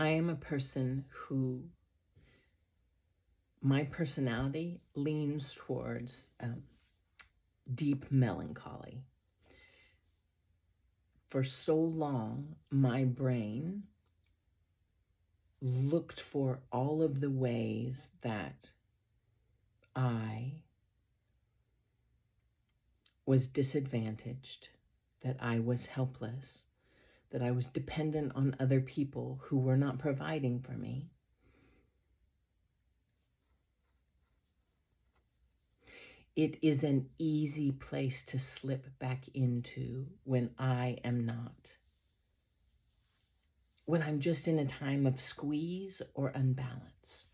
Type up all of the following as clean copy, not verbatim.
I am a person who, my personality leans towards deep melancholy. For so long, my brain looked for all of the ways that I was disadvantaged, that I was helpless, that I was dependent on other people who were not providing for me. It is an easy place to slip back into when I am not. When I'm just in a time of squeeze or unbalance.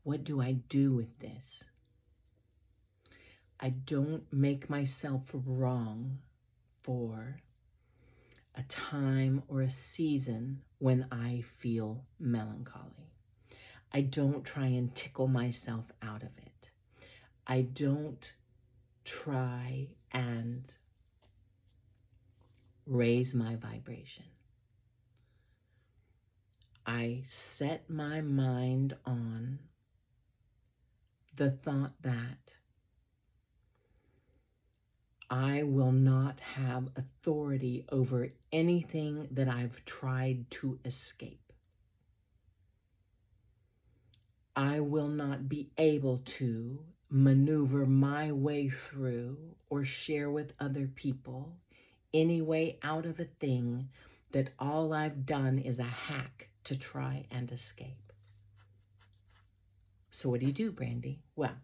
What do I do with this? I don't make myself wrong for a time or a season when I feel melancholy. I don't try and tickle myself out of it. I don't try and raise my vibration. I set my mind on the thought that I will not have authority over anything that I've tried to escape. I will not be able to maneuver my way through or share with other people any way out of a thing that all I've done is a hack to try and escape. So what do you do, Brandy? Well,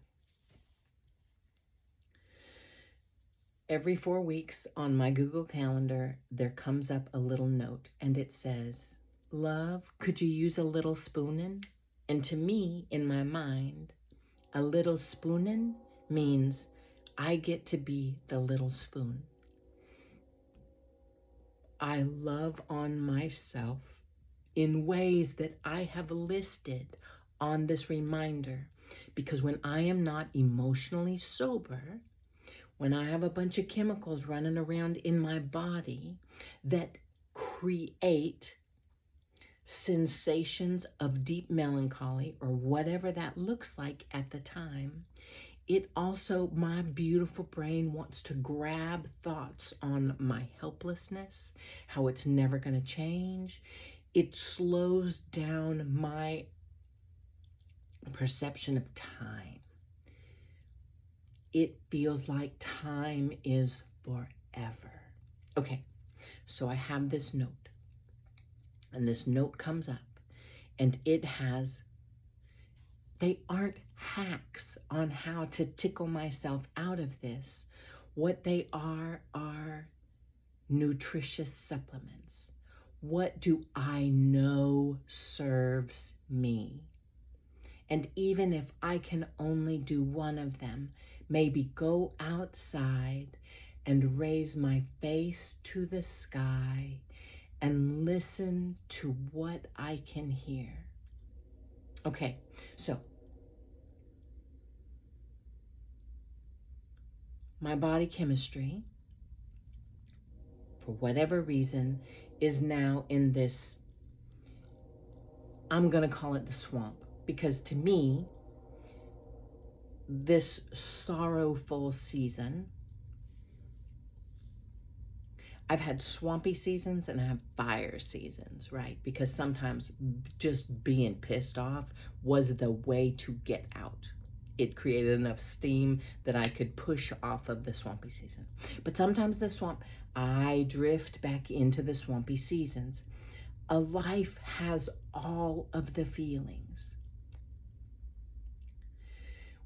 every 4 weeks on my Google Calendar, there comes up a little note and it says, "Love, could you use a little spoonin'?" And to me, in my mind, a little spoonin' means I get to be the little spoon. I love on myself in ways that I have listed on this reminder, because when I am not emotionally sober, when I have a bunch of chemicals running around in my body that create sensations of deep melancholy or whatever that looks like at the time, it also, my beautiful brain wants to grab thoughts on my helplessness, how it's never going to change. It slows down my perception of time. It feels like time is forever. Okay, so I have this note, and this note comes up, and it has, they aren't hacks on how to tickle myself out of this. What they are nutritious supplements. What do I know serves me? And even if I can only do one of them, maybe go outside and raise my face to the sky and listen to what I can hear. Okay, so my body chemistry, for whatever reason, is now in this, I'm going to call it the swamp, because to me, this sorrowful season, I've had swampy seasons and I have fire seasons, right? Because sometimes just being pissed off was the way to get out. It created enough steam that I could push off of the swampy season. But sometimes the swamp, I drift back into the swampy seasons. A life has all of the feelings.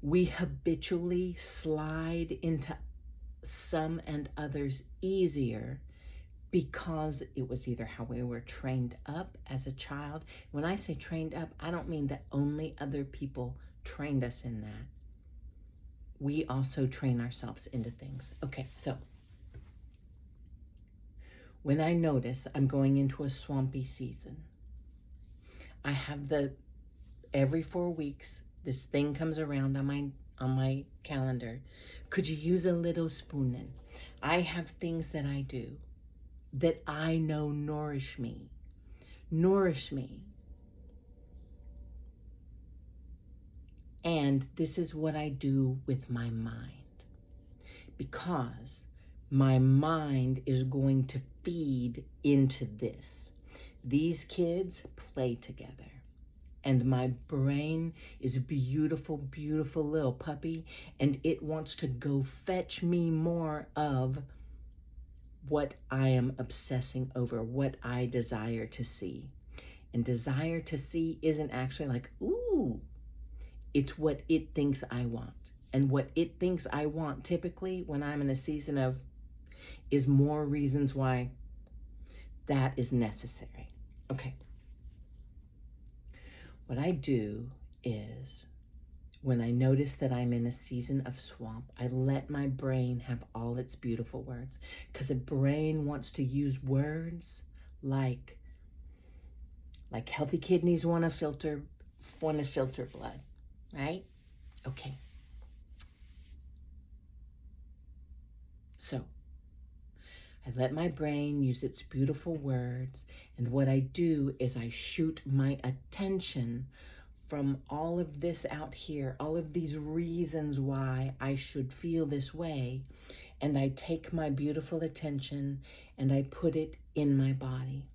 We habitually slide into some and others easier because it was either how we were trained up as a child. When I say trained up, I don't mean that only other people trained us in that. We also train ourselves into things. Okay, so when I notice I'm going into a swampy season, I have every 4 weeks, this thing comes around on my calendar. Could you use a little spoonin'? I have things that I do. that I know nourish me. Nourish me. And this is what I do with my mind, because my mind is going to feed into this. These kids play together. And my brain is a beautiful, beautiful little puppy, and it wants to go fetch me more of what I am obsessing over, what I desire to see. And desire to see isn't actually like, ooh, it's what it thinks I want. And what it thinks I want, typically, when I'm in a season of, is more reasons why that is necessary. Okay. What I do is, when I notice that I'm in a season of swamp, I let my brain have all its beautiful words, because a brain wants to use words like healthy kidneys want to filter blood, right? Okay. So I let my brain use its beautiful words, and what I do is I shoot my attention from all of this out here, all of these reasons why I should feel this way, and I take my beautiful attention and I put it in my body.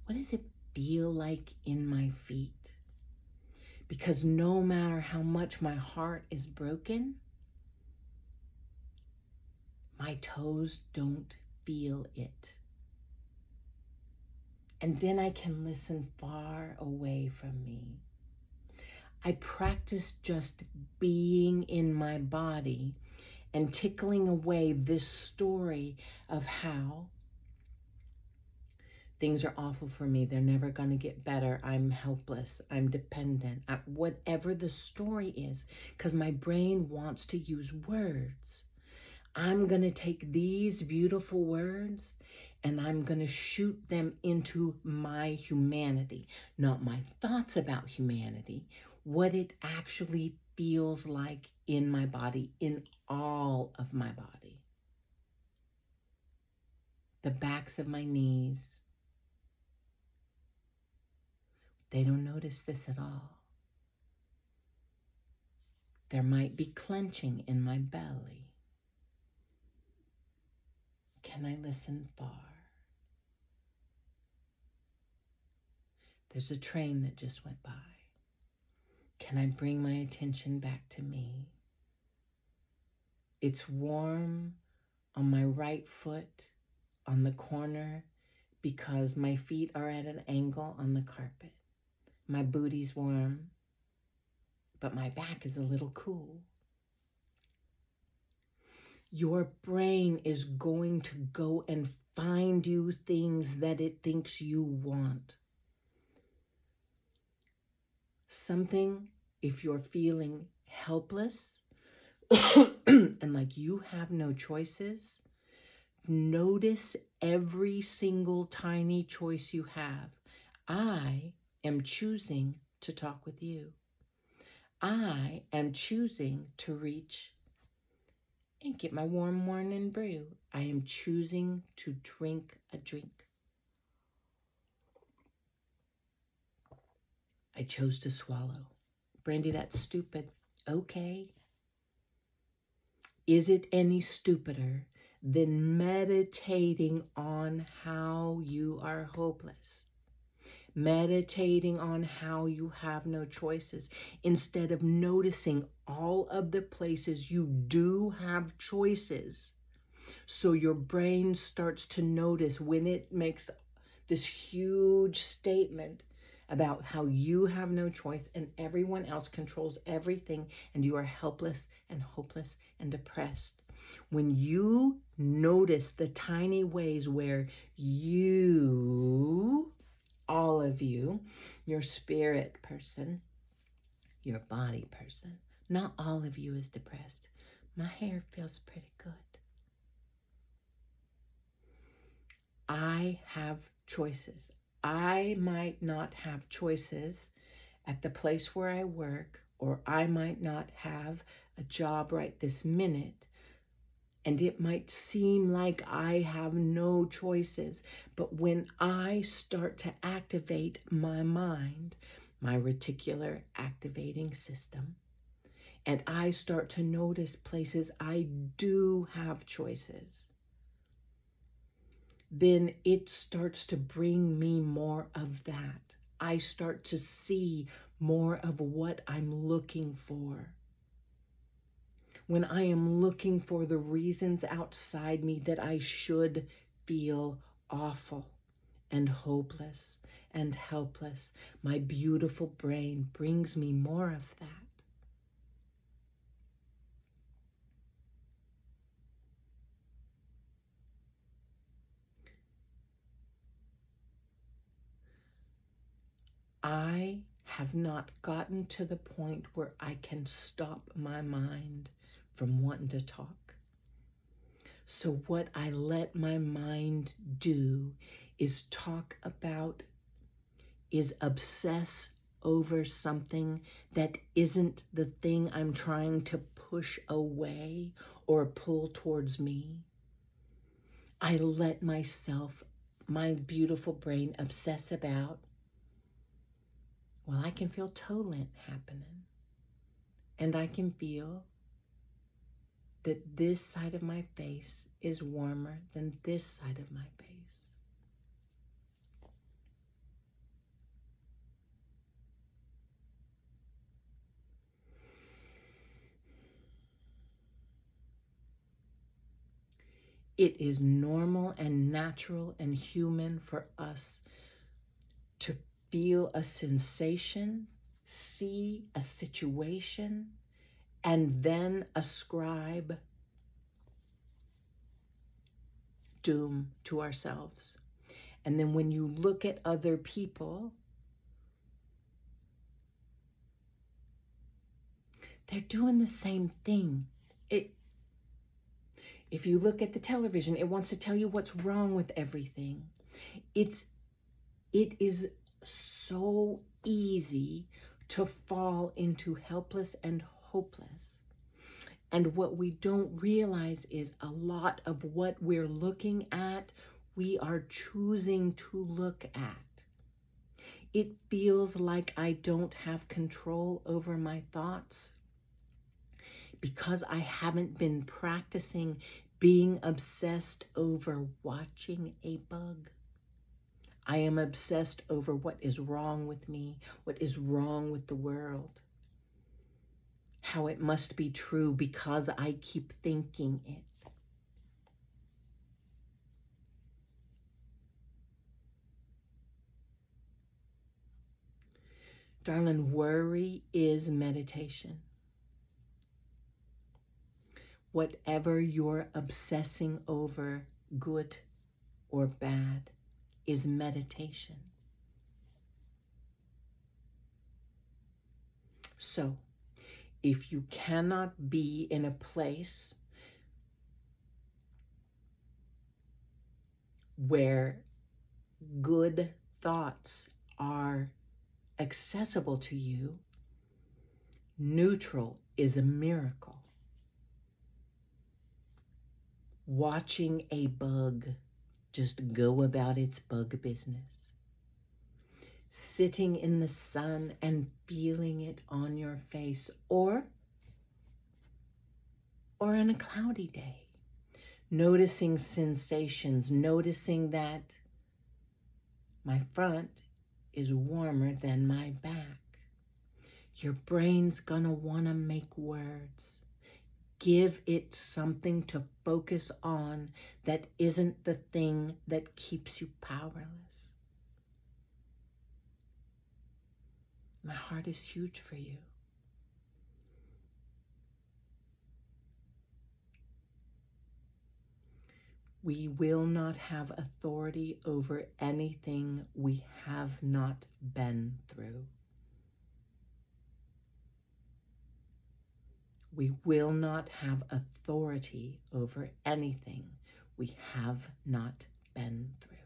What does it feel like in my feet? Because no matter how much my heart is broken, my toes don't feel it. And then I can listen far away from me. I practice just being in my body and tickling away this story of how things are awful for me. They're never going to get better. I'm helpless. I'm dependent. Whatever the story is, because my brain wants to use words. I'm going to take these beautiful words and I'm going to shoot them into my humanity, not my thoughts about humanity, what it actually feels like in my body, in all of my body. The backs of my knees, they don't notice this at all. There might be clenching in my belly. Can I listen far? There's a train that just went by. Can I bring my attention back to me? It's warm on my right foot on the corner because my feet are at an angle on the carpet. My booty's warm, but my back is a little cool. Your brain is going to go and find you things that it thinks you want. Something, if you're feeling helpless and like you have no choices, notice every single tiny choice you have. I am choosing to talk with you. I am choosing to reach and get my warm morning brew. I am choosing to drink a drink. I chose to swallow. Brandy, that's stupid. Okay. Is it any stupider than meditating on how you are hopeless? Meditating on how you have no choices instead of noticing all of the places you do have choices. So your brain starts to notice when it makes this huge statement about how you have no choice and everyone else controls everything and you are helpless and hopeless and depressed. When you notice the tiny ways where you, all of you, your spirit person, your body person, not all of you is depressed. My hair feels pretty good. I have choices. I might not have choices at the place where I work, or I might not have a job right this minute, And it might seem like I have no choices, but when I start to activate my mind, my reticular activating system, and I start to notice places I do have choices, then it starts to bring me more of that. I start to see more of what I'm looking for. When I am looking for the reasons outside me that I should feel awful and hopeless and helpless, my beautiful brain brings me more of that. I have not gotten to the point where I can stop my mind from wanting to talk. So what I let my mind do is talk about, is obsess over something that isn't the thing I'm trying to push away or pull towards me. I let myself, my beautiful brain, obsess about, well, I can feel toe lint happening. And I can feel that this side of my face is warmer than this side of my face. It is normal and natural and human for us to feel a sensation, see a situation, and then ascribe doom to ourselves. And then when you look at other people, they're doing the same thing. If you look at the television, it wants to tell you what's wrong with everything. It is so easy to fall into helpless and hopeless. And what we don't realize is a lot of what we're looking at, we are choosing to look at. It feels like I don't have control over my thoughts because I haven't been practicing being obsessed over watching a bug. I am obsessed over what is wrong with me, what is wrong with the world, how it must be true because I keep thinking it. Darling, worry is meditation. Whatever you're obsessing over, good or bad, is meditation. So, if you cannot be in a place where good thoughts are accessible to you, neutral is a miracle. Watching a bug just go about its bug business. Sitting in the sun and feeling it on your face, or on a cloudy day, noticing sensations, noticing that my front is warmer than my back. Your brain's gonna wanna make words. Give it something to focus on that isn't the thing that keeps you powerless. My heart is huge for you. We will not have authority over anything we have not been through. We will not have authority over anything we have not been through.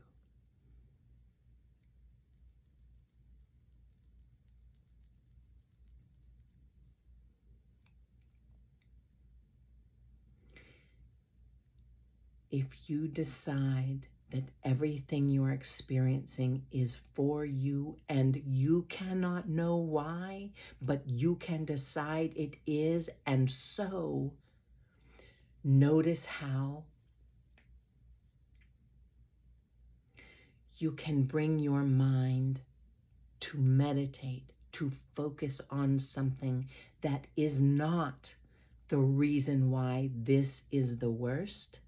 If you decide that everything you're experiencing is for you and you cannot know why, but you can decide it is, and so notice how you can bring your mind to meditate, to focus on something that is not the reason why this is the worst,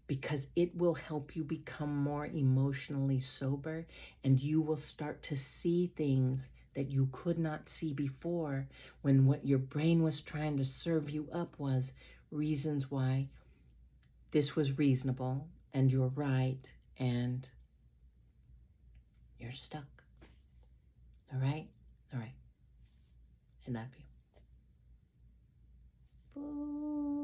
because it will help you become more emotionally sober, and you will start to see things that you could not see before, when what your brain was trying to serve you up was reasons why this was reasonable and you're right and you're stuck. All right? All right. I love you.